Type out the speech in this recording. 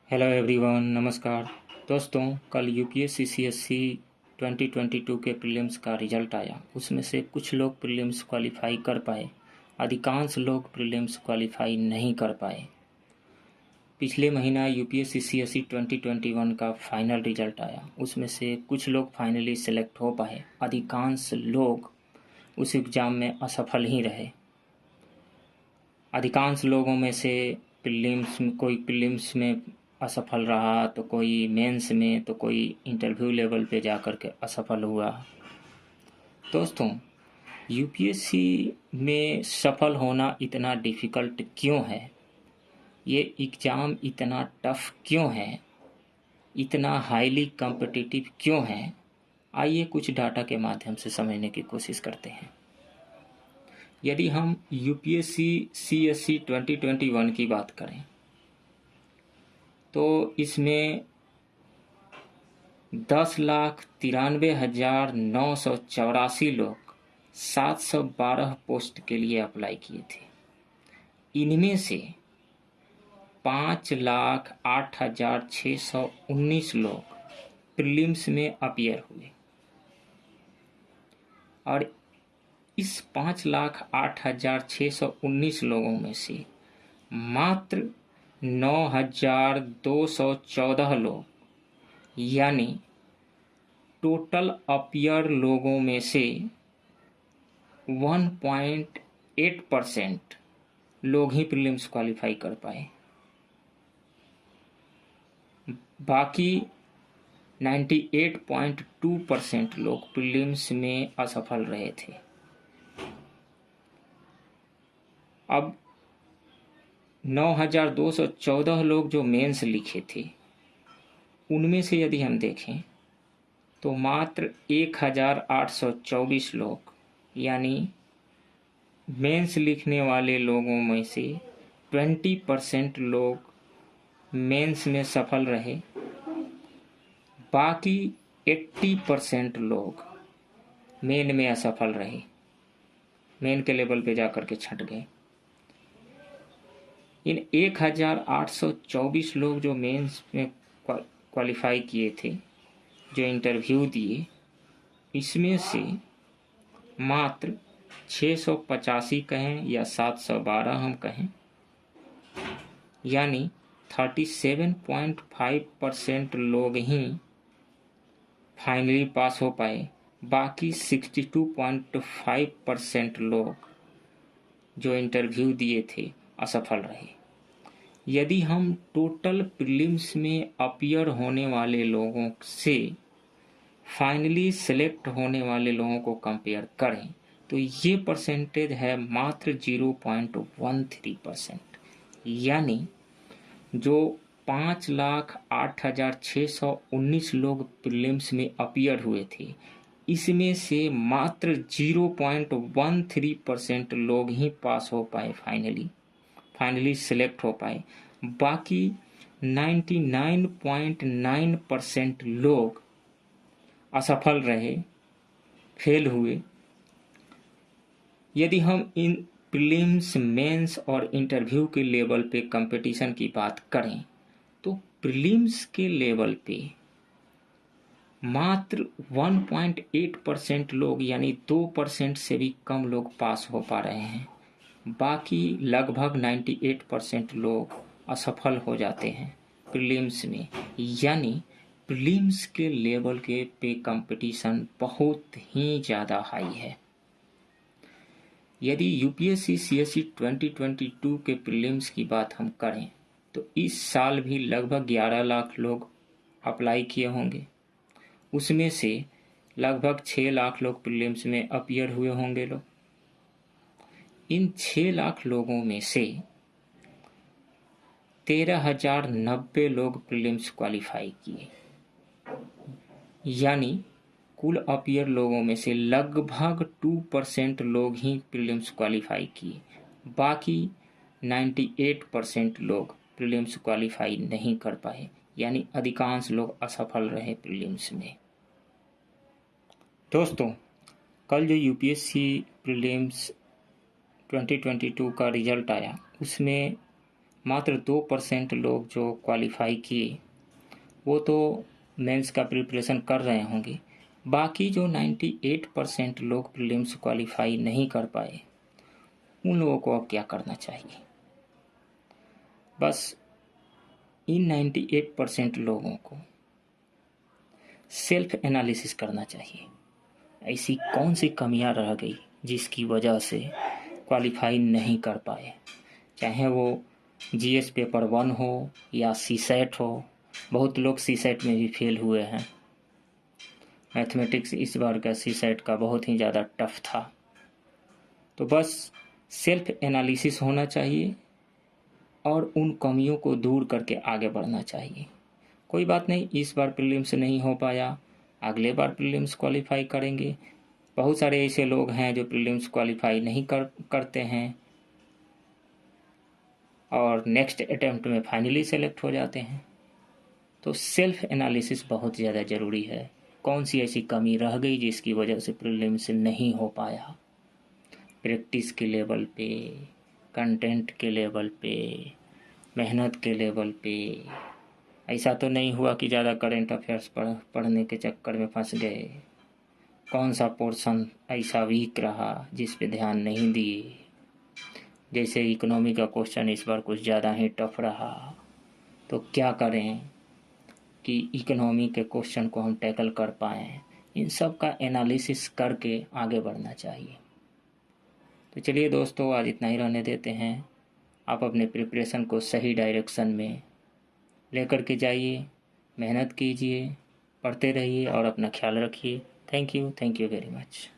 Hello everyone, नमस्कार दोस्तों। कल यूपीएससी सीएससी 2022 के प्रीलिम्स का रिजल्ट आया। उसमें से कुछ लोग प्रीलिम्स क्वालिफाई कर पाए, अधिकांश लोग प्रीलिम्स क्वालिफाई नहीं कर पाए। पिछले महीना यूपीएससी सीएससी 2021 का फाइनल रिजल्ट आया। उसमें से कुछ लोग फाइनली सेलेक्ट हो पाए, अधिकांश लोग उस एग्ज़ाम में असफल ही रहे। अधिकांश लोगों में से कोई प्रीलिम्स में असफल रहा, तो कोई मेंस में, तो कोई इंटरव्यू लेवल पे जा कर के असफल हुआ। दोस्तों, यूपीएससी में सफल होना इतना डिफ़िकल्ट क्यों है? ये एग्ज़ाम इतना टफ क्यों है? इतना हाईली कॉम्पिटिटिव क्यों है? आइए कुछ डाटा के माध्यम से समझने की कोशिश करते हैं। यदि हम यूपीएससी सीएससी 2021 की बात करें तो इसमें 10,93,984 लोग 712 पोस्ट के लिए अप्लाई किए थे। इनमें से 5,08,619 लोग प्रीलिम्स में अपीयर हुए और इस 5,08,619 लोगों में से मात्र 9,214 लोग, यानी टोटल अपीयर लोगों में से 1.8% लोग ही प्रीलिम्स क्वालिफाई कर पाए। बाकी 98.2% लोग प्रीलिम्स में असफल रहे थे। अब 9,214 लोग जो मेंस लिखे थे, उनमें से यदि हम देखें तो मात्र 1,824 लोग, यानी मेंस लिखने वाले लोगों में से 20% लोग मेंस में सफल रहे। बाकी 80% लोग मेन में असफल रहे, मेन के लेवल पे जाकर के छट गए। इन 1,824 लोग जो मेंस में क्वालिफाई किए थे, जो इंटरव्यू दिए, इसमें से मात्र 685 कहें या 712 हम कहें, यानी 37.5% लोग ही फाइनली पास हो पाए। बाकी 62.5% लोग जो इंटरव्यू दिए थे असफल रहे। यदि हम टोटल प्रीलिम्स में अपीयर होने वाले लोगों से फाइनली सेलेक्ट होने वाले लोगों को कंपेयर करें तो ये परसेंटेज है मात्र 0.13%, यानी जो 5,08,619 लोग प्रीलिम्स में अपीयर हुए थे, इसमें से मात्र 0.13% लोग ही पास हो पाए, फाइनली सेलेक्ट हो पाए। बाकी 99.9% लोग असफल रहे, फेल हुए। यदि हम इन प्रीलिम्स, मेंस और इंटरव्यू के लेवल पे कंपटीशन की बात करें तो प्रीलिम्स के लेवल पे मात्र 1.8% लोग, यानी 2% से भी कम लोग पास हो पा रहे हैं। बाकी लगभग 98% लोग असफल हो जाते हैं प्रीलिम्स में, यानी प्रीलिम्स के लेवल के पे कंपटीशन बहुत ही ज़्यादा हाई है। यदि यूपीएससी सीएससी 2022 के प्रीलिम्स की बात हम करें तो इस साल भी लगभग 11 लाख लोग अप्लाई किए होंगे। उसमें से लगभग 6 लाख लोग प्रीलिम्स में अपीयर हुए होंगे लोग। इन 6 लाख लोगों में से 13,090 लोग प्रीलिम्स क्वालिफाई किए, यानी कुल अपीयर लोगों में से लगभग 2% लोग ही प्रीलिम्स क्वालिफाई किए। बाकी 98% लोग प्रीलिम्स क्वालिफाई नहीं कर पाए, यानी अधिकांश लोग असफल रहे प्रीलिम्स में। दोस्तों, कल जो यूपीएससी प्रीलिम्स 2022 का रिजल्ट आया, उसमें मात्र 2% लोग जो क्वालिफाई किए वो तो मेंस का प्रिपरेशन कर रहे होंगे। बाकी जो 98% लोग प्रीलिम्स क्वालिफाई नहीं कर पाए, उन लोगों को अब क्या करना चाहिए? बस इन 98% लोगों को सेल्फ एनालिसिस करना चाहिए। ऐसी कौन सी कमियां रह गई जिसकी वजह से क्वालिफाई नहीं कर पाए, चाहे वो जीएस पेपर 1 हो या सीसेट हो। बहुत लोग सीसेट में भी फेल हुए हैं। मैथमेटिक्स इस बार का सीसेट का बहुत ही ज़्यादा टफ था। तो बस सेल्फ एनालिसिस होना चाहिए और उन कमियों को दूर करके आगे बढ़ना चाहिए। कोई बात नहीं, इस बार प्रीलिम्स नहीं हो पाया, अगले बार प्रीलिम्स क्वालिफाई करेंगे। बहुत सारे ऐसे लोग हैं जो प्रीलिम्स क्वालिफाई नहीं करते हैं और नेक्स्ट अटेम्प्ट में फाइनली सेलेक्ट हो जाते हैं। तो सेल्फ एनालिसिस बहुत ज़्यादा ज़रूरी है। कौन सी ऐसी कमी रह गई जिसकी वजह से प्रीलिम्स नहीं हो पाया? प्रैक्टिस के लेवल पे, कंटेंट के लेवल पे, मेहनत के लेवल पे। ऐसा तो नहीं हुआ कि ज़्यादा करेंट अफेयर्स पढ़ने के चक्कर में फंस गए। कौन सा पोर्शन ऐसा वीक रहा जिस पे ध्यान नहीं दिए? जैसे इकोनॉमी का क्वेश्चन इस बार कुछ ज़्यादा ही टफ रहा, तो क्या करें कि इकोनॉमी के क्वेश्चन को हम टैकल कर पाएँ? इन सब का एनालिसिस करके आगे बढ़ना चाहिए। तो चलिए दोस्तों, आज इतना ही रहने देते हैं। आप अपने प्रिपरेशन को सही डायरेक्शन में लेकर के जाइए, मेहनत कीजिए, पढ़ते रहिए और अपना ख्याल रखिए। Thank you very much.